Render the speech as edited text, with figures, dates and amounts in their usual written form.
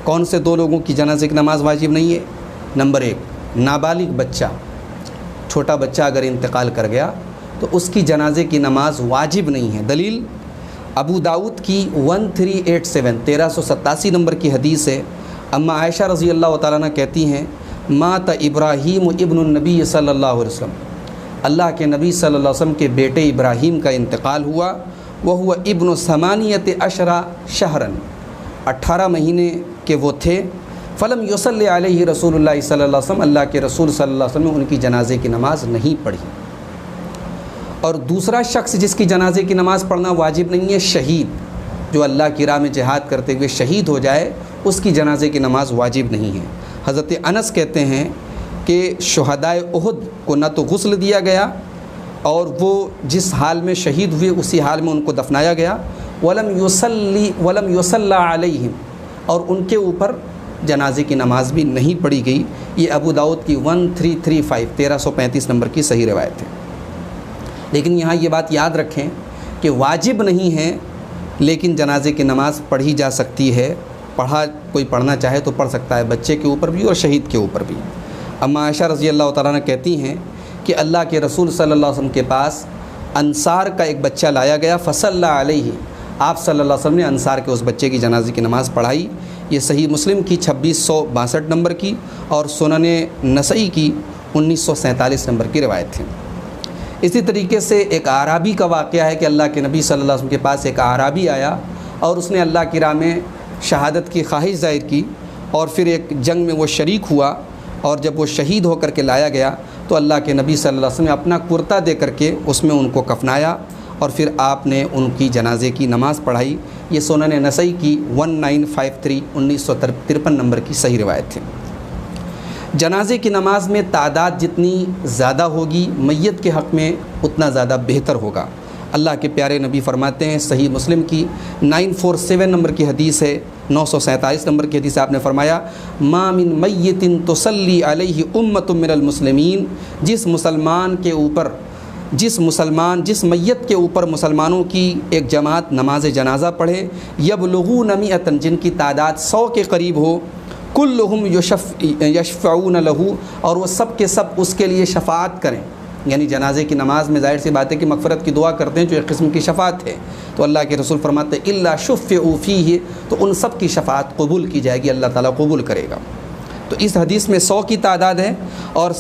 کون سے 2 لوگوں کی جنازے کی نماز واجب نہیں ہے؟ نمبر 1 نابالغ بچہ، چھوٹا بچہ اگر انتقال کر گیا تو اس کی جنازے کی نماز واجب نہیں ہے۔ دلیل ابو داؤد کی 1387 نمبر کی حدیث ہے۔ اما عائشہ رضی اللہ تعالیٰ عنہ کہتی ہیں مات ابراہیم ابن النبی صلی اللہ علیہ وسلم، اللہ کے نبی صلی اللہ علیہ وسلم کے بیٹے ابراہیم کا انتقال ہوا، وہ ابن 18 شہرن، 18 مہینے کے وہ تھے۔ فلم یصلی علیہ رسول اللہ صلی اللہ علیہ وسلم، اللہ کے رسول صلی اللہ علیہ وسلم نے ان کی جنازے کی نماز نہیں پڑھی۔ اور دوسرا شخص جس کی جنازے کی نماز پڑھنا واجب نہیں ہے، شہید، جو اللہ کی راہ میں جہاد کرتے ہوئے شہید ہو جائے، اس کی جنازے کی نماز واجب نہیں ہے۔ حضرت انس کہتے ہیں کہ شہدائے احد کو نہ تو غسل دیا گیا اور وہ جس حال میں شہید ہوئے اسی حال میں ان کو دفنایا گیا، ولم یصلی علیہم، اور ان کے اوپر جنازے کی نماز بھی نہیں پڑھی گئی۔ یہ ابو داؤد کی 1335 نمبر کی صحیح روایت ہے۔ لیکن یہاں یہ بات یاد رکھیں کہ واجب نہیں ہے، لیکن جنازے کی نماز پڑھی جا سکتی ہے، کوئی پڑھنا چاہے تو پڑھ سکتا ہے، بچے کے اوپر بھی اور شہید کے اوپر بھی۔ اما عائشہ رضی اللہ تعالیٰ عنہ کہتی ہیں کہ اللہ کے رسول صلی اللہ علیہ وسلم کے پاس انصار کا ایک بچہ لایا گیا، فصلی علیہ، آپ صلی اللہ علیہ وسلم نے انصار کے اس بچے کی جنازے کی نماز پڑھائی۔ یہ صحیح مسلم کی 2662 نمبر کی اور سنن نسائی کی 1947 نمبر کی روایت ہے۔ اسی طریقے سے ایک اعرابی کا واقعہ ہے کہ اللہ کے نبی صلی اللہ علیہ وسلم کے پاس ایک اعرابی آیا اور اس نے اللہ کی راہ میں شہادت کی خواہش ظاہر کی، اور پھر ایک جنگ میں وہ شریک ہوا، اور جب وہ شہید ہو کر کے لایا گیا تو اللہ کے نبی صلی اللہ علیہ وسلم نے اپنا کرتا دے کر کے اس میں ان کو کفنایا، اور پھر آپ نے ان کی جنازے کی نماز پڑھائی۔ یہ سنن نسائی کی 1953 نمبر کی صحیح روایت ہے۔ جنازے کی نماز میں تعداد جتنی زیادہ ہوگی میت کے حق میں اتنا زیادہ بہتر ہوگا۔ اللہ کے پیارے نبی فرماتے ہیں، صحیح مسلم کی 947 نمبر کی حدیث ہے، 947 نمبر کی حدیث آپ نے فرمایا ما من میت تصلی علیہ امۃ من المسلمین، جس میت کے اوپر مسلمانوں کی ایک جماعت نماز جنازہ پڑھے، یبلغون مئۃ، جن کی تعداد 100 کے قریب ہو، کلہم یشفعون لہ، اور وہ سب کے سب اس کے لیے شفاعت کریں، یعنی جنازے کی نماز میں ظاہر سی بات ہے کہ مغفرت کی دعا کرتے ہیں جو ایک قسم کی شفاعت ہے، تو اللہ کے رسول فرماتے ہیں الا شفعوا فیہ، تو ان سب کی شفاعت قبول کی جائے گی، اللہ تعالیٰ قبول کرے گا۔ تو اس حدیث میں 100 کی تعداد ہے، اور